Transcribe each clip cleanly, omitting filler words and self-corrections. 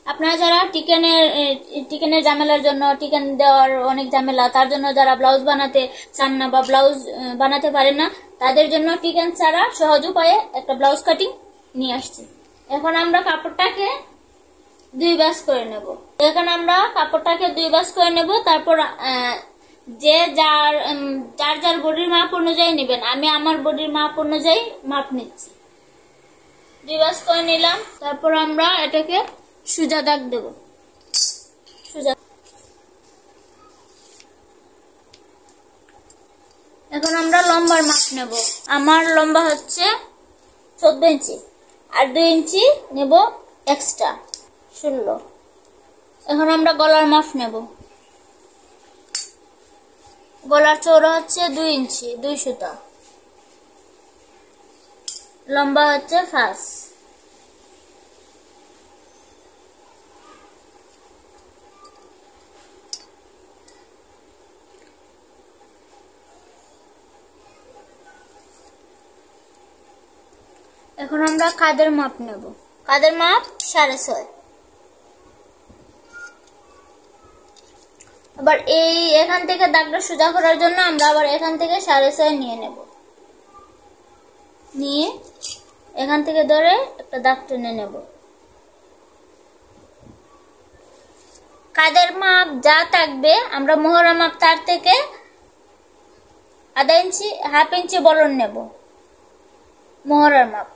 আপনারা যারা টিকেনের ঝামেলার জন্য, টিকেন দেওয়ার অনেক ঝামেলা, তার জন্য যারা ব্লাউজ বানাতে চান না বা ব্লাউজ বানাতে পারেন না, তাদের জন্য টিকেন ছাড়া সহজ উপায়ে একটা ব্লাউজ কাটিং নিয়ে আসছি। এখন আমরা কাপড়টাকে 2 ভাঁজ করে নেব। এখন আমরা কাপড়টাকে 2 ভাঁজ করে নেব। তারপর যে যার বডির মাপ অনুযায়ী নেবেন, আমি আমার বডির মাপ অনুযায়ী মাপ নিচ্ছি। 2 ভাঁজ করে নিলাম। তারপর আমরা এটাকে সোজা দাগ দেব। সোজা। এখন আমরা লম্বার মাপ নেব। আমার লম্বা হচ্ছে 14 ইঞ্চি, আর 2 ইঞ্চি নেব এক্সট্রা, 16। এখন আমরা গলার মাপ নেব। গলার চওড়া হচ্ছে 2 ইঞ্চি, 2 সুতা। লম্বা হচ্ছে 5। এখন আমরা কাঁধের মাপ নেব। কাঁধের মাপ 6.5। আবার এখান থেকে দাগটা সোজা করার জন্য আমরা আবার এখান থেকে 6.5 নিয়ে নেব। নিয়ে এখান থেকে ধরে একটা দাগ টেনে নেব। কাঁধের মাপ যা থাকবে, আমরা মোহরা মাপ তার থেকে ½ ইঞ্চি, হাফ ইঞ্চি বলন নেব। মোহরার মাপ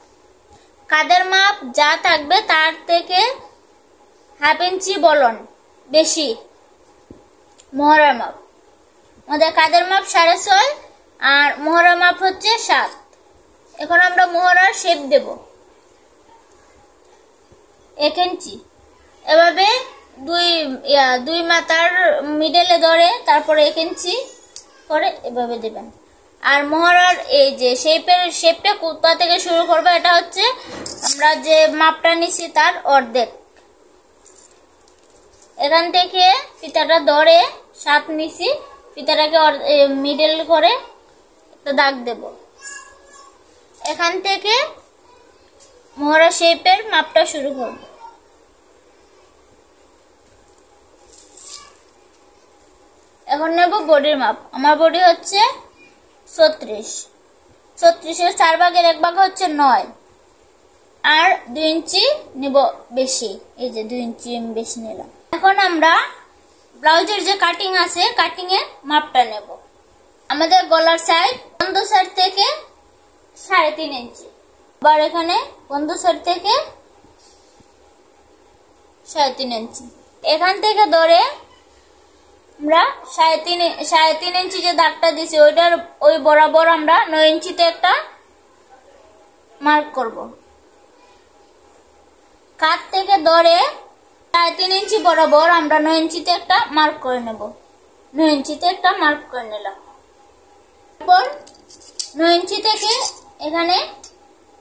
কাঁধের মাপ যা থাকবে তার থেকে হাফ ইঞ্চি বলন বেশি মোহরার মাপ। আমাদের কাঁধের মাপ 6.5 আর মোহরার মাপ হচ্ছে 7। এখন আমরা মোহরার শেপ দেব 1 ইঞ্চি। এভাবে দুই মাথার মিডলে ধরে তারপর 1 ইঞ্চি করে এভাবে দেবেন। আর মোহরার এই যে শেপটা কোথা থেকে শুরু করবে, এটা হচ্ছে আমরা যে মাপটা নিছি তার অর্ধেক। এখান থেকে ফিতাটা ধরে 7 নিছি, ফিতাটাকে মিডল করে একটা দাগ দেব। এখান থেকে মোহরা শেপের মাপটা শুরু করব। এখন নেব বডির মাপ। আমার বডি হচ্ছে 36। 36-এর 4 ভাগের 1 ভাগ হচ্ছে 9। আর 2 ইঞ্চি নেব বেশি, এই যে 2 ইঞ্চি বেশি নিলাম। এখন আমরা ব্লাউজের যে কাটিং আছে, কাটিং এর মাপটা নেব। আমাদের গলার সাইড বন্ধ সাইড থেকে 3.5 ইঞ্চি, আবার এখানে বন্ধ সাইড থেকে 3.5 ইঞ্চি। এখান থেকে ধরে আমরা 3.5 ইঞ্চি যে দাগটা দিছি ওই বরাবর আমরা 9 ইঞ্চিতে একটা মার্ক করব। কাঁধ থেকে ধরে 3.5 ইঞ্চি বরাবর আমরা 9 ইঞ্চিতে একটা মার্ক করে নেব। 9 ইঞ্চিতে একটা মার্ক করে নিলাম। তারপর 9 ইঞ্চি থেকে এখানে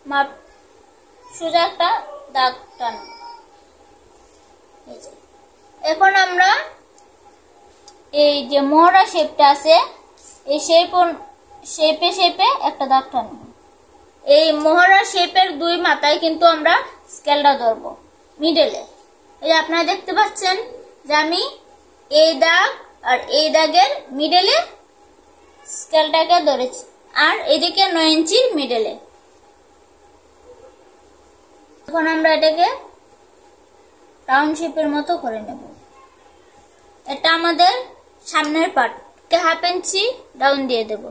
মাপ সোজা একটা দাগ টানব। এখন আমরা এই যে মোহরা শেপটা আছে, এই শেপে একটা দাগ টানব। এই মোহরা শেপের 2 মাথায় কিন্তু আমরা স্কেলটা ধরব মিডলে। এই আপনারা দেখতে পাচ্ছেন যে আমি এই দাগ আর এই দাগের মিডলে স্কেলটাকে ধরেছি, আর এদিকে 9 ইঞ্চির মিডলে। এখন আমরা এটাকে রাউন্ড শেপের মতো করে নেব। এটা আমাদের সামনের পার্ট। হাফ ইঞ্চি ডাউন দিয়ে দেব।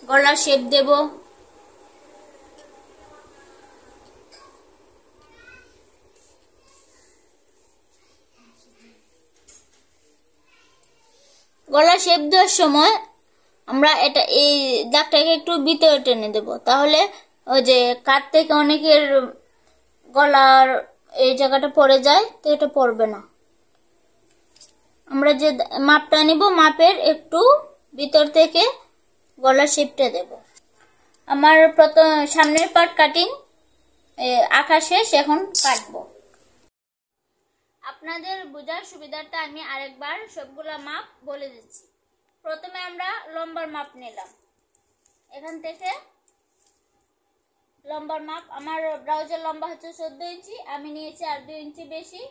গলার শেপ দেব। গলা শেপ দেওয়ার সময় আমরা এই দাগটাকে একটু ভিতরে টেনে দেব, তাহলে ওই যে কাট থেকে অনেকের গলার এই জায়গাটা পড়ে যায়, তো এটা পড়বে না। আমরা যে মাপটা নিব, মাপের একটু ভিতর থেকে গলার শেপটা দেব। আমার প্রথম সামনের পার্ট কাটিং আঁকা শেষ, এখন কাটবো। আপনাদের বোঝার সুবিধার্থে আমি আরেকবার সবগুলা মাপ বলে দিচ্ছি। প্রথমে আমরা লম্বার মাপ নিলাম। এখান থেকে লম্বার মাপ, আমার ব্লাউজের লম্বা হচ্ছে 14 ইঞ্চি, আমি নিয়েছি আর 2 ইঞ্চি বেশি,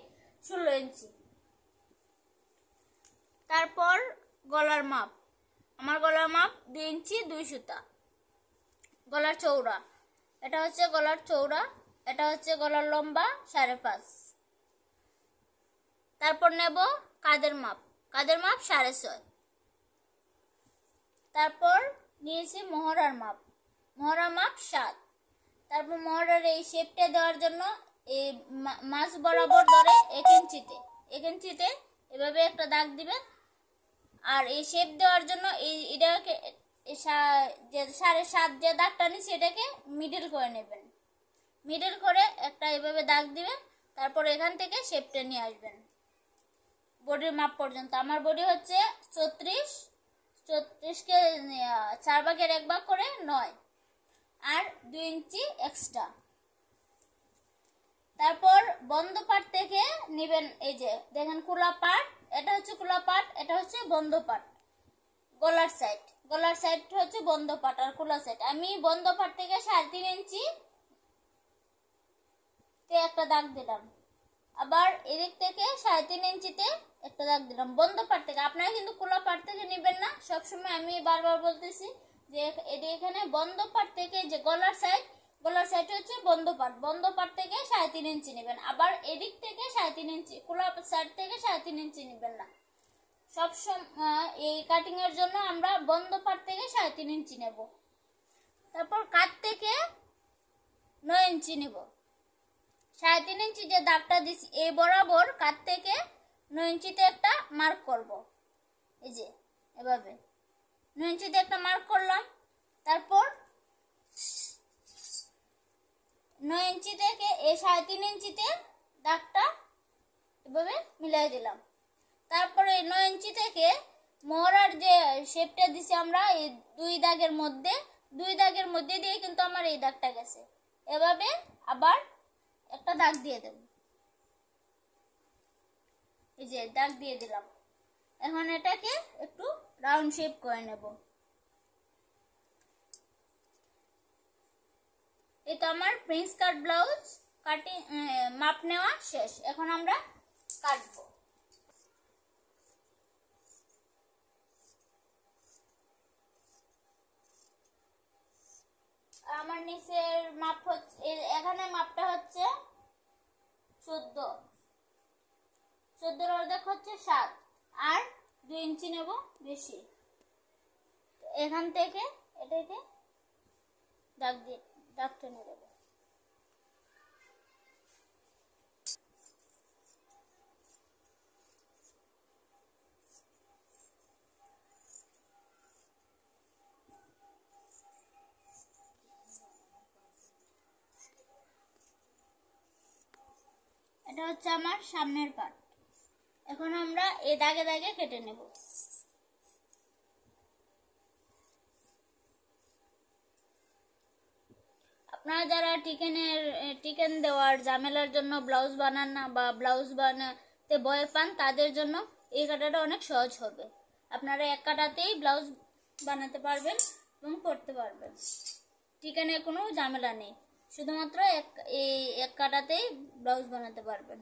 16 ইঞ্চি। তারপর গলার মাপ, আমার গলার মাপ 2 ইঞ্চি 2 সুতা। গলার চওড়া, এটা হচ্ছে গলার চওড়া, এটা হচ্ছে গলার লম্বা 5.5। তারপর নেব কাঁধের মাপ, কাঁধের মাপ 6.5। তারপর নিয়েছি মহড়ার মাপ, মহড়ার মাপ 7। তারপর মহড়ার এই শেপটা দেওয়ার জন্য এই মাছ বরাবর ধরে 1 ইঞ্চিতে এভাবে একটা দাগ দিবেন। আর এই শেপ দেওয়ার জন্য এটাকে 7.5 যে দাগটা নিচ্ছি এটাকে মিডল করে নেবেন, মিডল করে একটা এভাবে দাগ দিবেন। তারপর এখান থেকে শেপটা নিয়ে আসবেন বডির মাপ পর্যন্ত। আমার বডি হচ্ছে 34কে 4 ভাগের 1 ভাগ করে 9 আর 2 ইঞ্চি এক্সট্রা। তারপর বন্ধ পাট থেকে নেবেন, এই যে দেখেন খোলা পাট, এটা হচ্ছে খোলা পাট, এটা হচ্ছে বন্ধ পাট। গলার সাইড, গলার সাইড হচ্ছে বন্ধ পাট আর খোলা সাইড। আমি বন্ধ পাট থেকে 3.5 ইঞ্চি তে একটা দাগ দিলাম, আবার এদিক থেকে 3.5 ইঞ্চিতে একটা দাগ দিলাম বন্ধ পাট থেকে। আপনারা কিন্তু খোলা পাট থেকে নেবেন না, সবসময় আমি বারবার বলতেছি যে এখানে বন্ধ পাট থেকে যে গলার সাইড, গলার সাইড হচ্ছে বন্ধ পাট, বন্ধ পাট থেকে 3.5 ইঞ্চি নেবেন। আবার এদিক থেকে 3.5 ইঞ্চি, খোলা সাইড থেকে 3.5 ইঞ্চি নেবেন না। সবসময় এই কাটিং এর জন্য আমরা বন্ধ পাট থেকে 3.5 ইঞ্চি নেব। তারপর কাট থেকে 9 ইঞ্চি নেব। 3.5 ইঞ্চি যে দাগটা দিছি এই বরাবর কাট থেকে 9 ইঞ্চিতে একটা মার্ক করব, এই যে এভাবে 9 ইঞ্চিতে একটা মার্ক করলাম। তারপর 9 ইঞ্চি থেকে এই 3.5 ইঞ্চিতে দাগটা এভাবে মিলাই দিলাম। তারপরে 9 ইঞ্চি থেকে মোহরার যে শেপটা দিছি আমরা এই দুই দাগের মধ্যে দিয়ে কিন্তু আমার এই দাগটা গেছে, এভাবে আবার একটা দাগ দিয়ে দেব, এই যে দাগ দিয়ে দিলাম। এখন এটাকে একটু রাউন্ড শেপ করে নেব। এই তো আমার প্রিন্স কাট ব্লাউজ কাটিং মাপ নেওয়া শেষ। এখন আমরা কাটবো। আমার নিচের মাপ হচ্ছে, এখানে মাপটা হচ্ছে 14, 14 অর্ধেক হচ্ছে 7 আর 2 ইঞ্চি নেব বেশি। এখান থেকে এটাকে দাগ টেনে দেব। এটা হচ্ছে আমার সামনের পার্ট। এখন আমরা এই দাগে দাগে কেটে নেব। আপনারা যারা টিকেন দেওয়ার ঝামেলার জন্য ব্লাউজ বানান না বা ব্লাউজ বানাতে ভয় পান, তাদের জন্য এই কাটাটা অনেক সহজ হবে। আপনারা এক কাটাতেই ব্লাউজ বানাতে পারবেন এবং পরতে পারবেন। টিকেনের কোনো ঝামেলা নেই, শুধুমাত্র এক কাটাতেই ব্লাউজ বানাতে পারবেন।